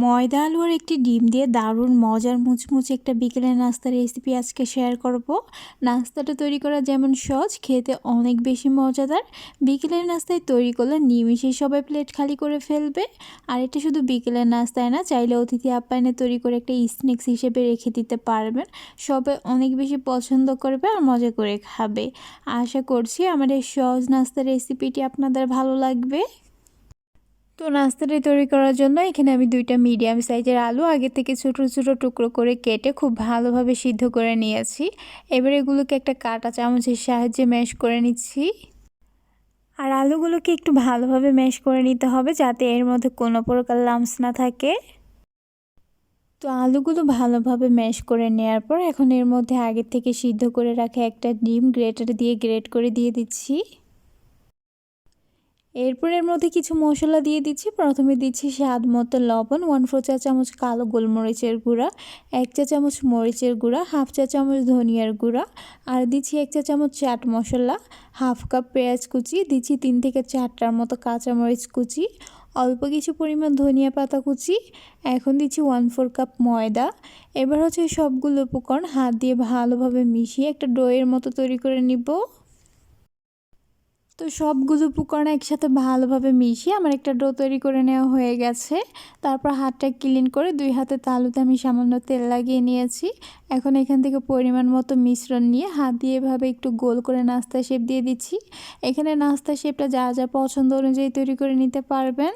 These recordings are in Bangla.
ময়দা আলু আর একটি ডিম দিয়ে দারুণ মজার মুচমুচে একটা বিকেলের নাস্তার রেসিপি আজকে শেয়ার করব। নাস্তাটা তৈরি করা যেমন সহজ, খেতে অনেক বেশি মজাদার। বিকেলের নাস্তায় তৈরি করলে নিমিষেই সবাই প্লেট খালি করে ফেলবে। আর এটা শুধু বিকেলের নাস্তায় না, চাইলে অতিথি আপ্যায়নে তৈরি করে একটা স্ন্যাক্স হিসেবে রেখে দিতে পারবেন। সবাই অনেক বেশি পছন্দ করবে আর মজা করে খাবে। আশা করছি আমার এই সহজ নাস্তার রেসিপিটি আপনাদের ভালো লাগবে। তো নাস্তাটা তৈরি করার জন্য এখানে আমি 2টা মিডিয়াম সাইজের আলু আগে থেকে ছোটো ছোটো টুকরো করে কেটে খুব ভালোভাবে সিদ্ধ করে নিয়েছি। এবার এগুলোকে একটা কাঁটা চামচের সাহায্যে ম্যাশ করে নিচ্ছি। আর আলুগুলোকে একটু ভালোভাবে ম্যাশ করে নিতে হবে, যাতে এর মধ্যে কোনো প্রকার লাম্পস না থাকে। তো আলুগুলো ভালোভাবে ম্যাশ করে নেওয়ার পর এখন এর মধ্যে আগে থেকে সিদ্ধ করে রাখা একটা ডিম গ্রেটার দিয়ে গ্রেট করে দিয়ে দিচ্ছি। এরপর এর মধ্যে কিছু মশলা দিয়ে দিচ্ছি। প্রথমে দিচ্ছি স্বাদ মতো লবণ, 1/4 চা চামচ কালো গোলমরিচের গুঁড়া, 1 চা চামচ মরিচের গুঁড়া, 1/2 চা চামচ ধনিয়ার গুঁড়া, আর দিচ্ছি 1 চা চামচ চাট মশলা, 1/2 কাপ পেঁয়াজ কুচি, দিচ্ছি 3 থেকে 4টার মতো কাঁচামরিচ কুচি, অল্প কিছু পরিমাণ ধনিয়া পাতা কুচি। এখন দিচ্ছি 1/4 কাপ ময়দা। এবার হচ্ছে সবগুলো উপকরণ হাত দিয়ে ভালোভাবে মিশিয়ে একটা ডোয়ের মতো তৈরি করে নিব। তো সবগুলো উপকরণ একসাথে ভালোভাবে মিশিয়ে আমার একটা ডো তৈরি করে নেওয়া হয়ে গেছে। তারপর হাতটা ক্লিন করে 2 হাতের তালুতে আমি সামান্য তেল লাগিয়ে নিয়েছি। এখন এখান থেকে পরিমাণ মতো মিশ্রণ নিয়ে হাত দিয়ে এভাবে একটু গোল করে নাস্তা শেপ দিয়ে দিচ্ছি। এখানে নাস্তা শেপটা যা যা পছন্দ অনুযায়ী তৈরি করে নিতে পারবেন।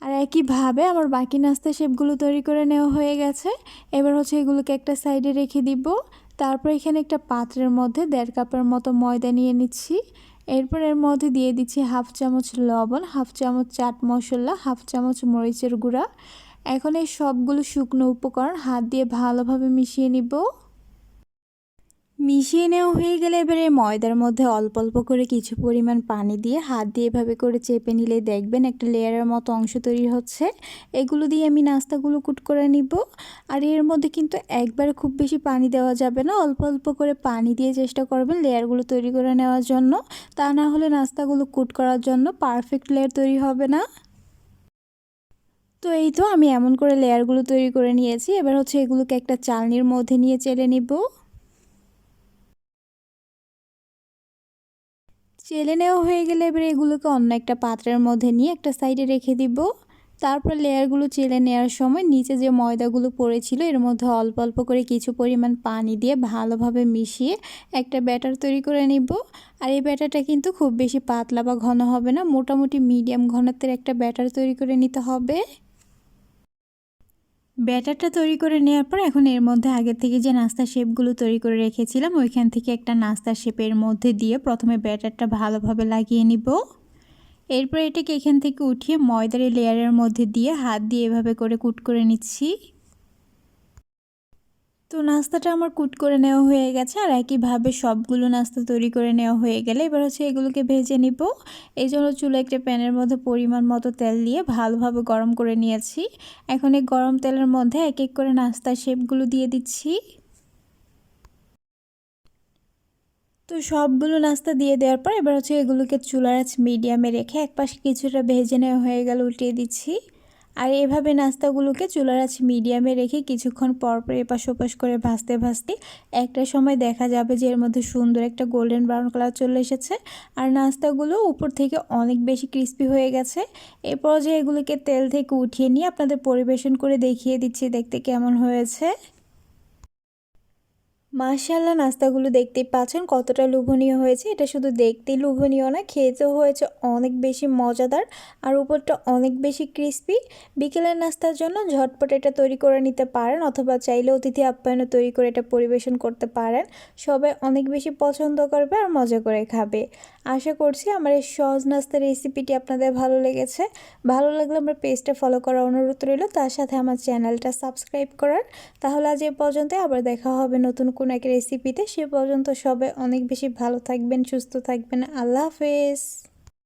আর একইভাবে আমার বাকি নাস্তা শেপগুলো তৈরি করে নেওয়া হয়ে গেছে। এবার হচ্ছে এগুলোকে একটা সাইডে রেখে দিব। তারপর এখানে একটা পাত্রের মধ্যে 1.5 কাপের মতো ময়দা নিয়ে নিচ্ছি। এরপর এর মধ্যে দিয়ে দিচ্ছি 1/2 চামচ লবণ, 1/2 চামচ চাট মশলা, 1/2 চামচ মরিচের গুঁড়া। এখন এই সবগুলো শুকনো উপকরণ হাত দিয়ে ভালোভাবে মিশিয়ে নিব। মিশিয়ে নেওয়া হয়ে গেলে এবারে ময়দার মধ্যে অল্প অল্প করে কিছু পরিমাণ পানি দিয়ে হাত দিয়ে এভাবে করে চেপে নিলে দেখবেন একটা লেয়ারের মতো অংশ তৈরি হচ্ছে। এগুলো দিয়ে আমি নাস্তাগুলো কুট করে নিব। আর এর মধ্যে কিন্তু একবারে খুব বেশি পানি দেওয়া যাবে না, অল্প অল্প করে পানি দিয়ে চেষ্টা করবেন লেয়ারগুলো তৈরি করে নেওয়ার জন্য। তা না হলে নাস্তাগুলো কুট করার জন্য পারফেক্ট লেয়ার তৈরি হবে না। তো এই তো আমি এমন করে লেয়ারগুলো তৈরি করে নিয়েছি। এবার হচ্ছে এগুলোকে একটা চালনির মধ্যে নিয়ে চেলে নিব। চেলে নেওয়া হয়ে গেলে এবারে এগুলোকে অন্য একটা পাত্রের মধ্যে নিয়ে একটা সাইডে রেখে দিব। তারপর লেয়ারগুলো চেলে নেওয়ার সময় নিচে যে ময়দাগুলো পড়েছিল এর মধ্যে অল্প অল্প করে কিছু পরিমাণ পানি দিয়ে ভালোভাবে মিশিয়ে একটা ব্যাটার তৈরি করে নিব। আর এই ব্যাটারটা কিন্তু খুব বেশি পাতলা বা ঘন হবে না, মোটামুটি মিডিয়াম ঘনত্বের একটা ব্যাটার তৈরি করে নিতে হবে। ব্যাটারটা তৈরি করে নেওয়ার পর এখন এর মধ্যে আগের থেকে যে নাস্তার শেপগুলো তৈরি করে রেখেছিলাম ওইখান থেকে একটা নাস্তার শেপের মধ্যে দিয়ে প্রথমে ব্যাটারটা ভালোভাবে লাগিয়ে নিব। এরপর এটাকে এখান থেকে উঠিয়ে ময়দার লেয়ারের মধ্যে দিয়ে হাত দিয়ে এভাবে করে কুট করে নিচ্ছি। তো নাস্তাটা আমার কুট করে নেওয়া হয়ে গেছে। আর একইভাবে সবগুলো নাস্তা তৈরি করে নেওয়া হয়ে গেলে এবার হচ্ছে এগুলোকে ভেজে নিব। এই জন্য চুলা একটা প্যানের মধ্যে পরিমাণ মতো তেল দিয়ে ভালোভাবে গরম করে নিয়েছি। এখন এই গরম তেলের মধ্যে এক এক করে নাস্তার শেপগুলো দিয়ে দিচ্ছি। তো সবগুলো নাস্তা দিয়ে দেওয়ার পর এবার হচ্ছে এগুলোকে চুলার আঁচ মিডিয়ামে রেখে একপাশে কিছুটা ভেজে নেওয়া হয়ে গেল উল্টিয়ে দিচ্ছি। আর এভাবে নাস্তাগুলোকে চুলার আঁচ মিডিয়ামে রেখে কিছুক্ষণ পর পর এপাশ ওপাশ করে ভাজতে ভাজতে একটা সময় দেখা যাবে যে এর মধ্যে সুন্দর একটা গোল্ডেন ব্রাউন কালার চলে এসেছে। আর নাস্তাগুলো উপর থেকে অনেক বেশি ক্রিস্পি হয়ে গেছে। এরপর যে এগুলোকে তেল থেকে উঠিয়ে নিয়ে আপনাদের পরিবেশন করে দেখিয়ে দিচ্ছি দেখতে কেমন হয়েছে। মাশাআল্লাহ, নাস্তাগুলো দেখতেই পাচ্ছেন কতটা লোভনীয় হয়েছে। এটা শুধু দেখতেই লোভনীয় না, খেতেও হয়েছে অনেক বেশি মজাদার। আর উপরটা অনেক বেশি ক্রিস্পি। বিকেলের নাস্তার জন্য ঝটপট এটা তৈরি করে নিতে পারেন, অথবা চাইলে অতিথি আপ্যায়নে তৈরি করে এটা পরিবেশন করতে পারেন। সবাই অনেক বেশি পছন্দ করবে আর মজা করে খাবে। আশা করছি আমার এই সহজ নাস্তার রেসিপিটি আপনাদের ভালো লেগেছে। ভালো লাগলে আমার পেজটা ফলো করার অনুরোধ রইল, তার সাথে আমার চ্যানেলটা সাবস্ক্রাইব করার। তাহলে আজ এ পর্যন্ত, আবার দেখা হবে নতুন কোনো এক রেসিপিতে। সে পর্যন্ত সবাই অনেক বেশি ভালো থাকবেন, সুস্থ থাকবেন। আল্লাহ হাফেজ।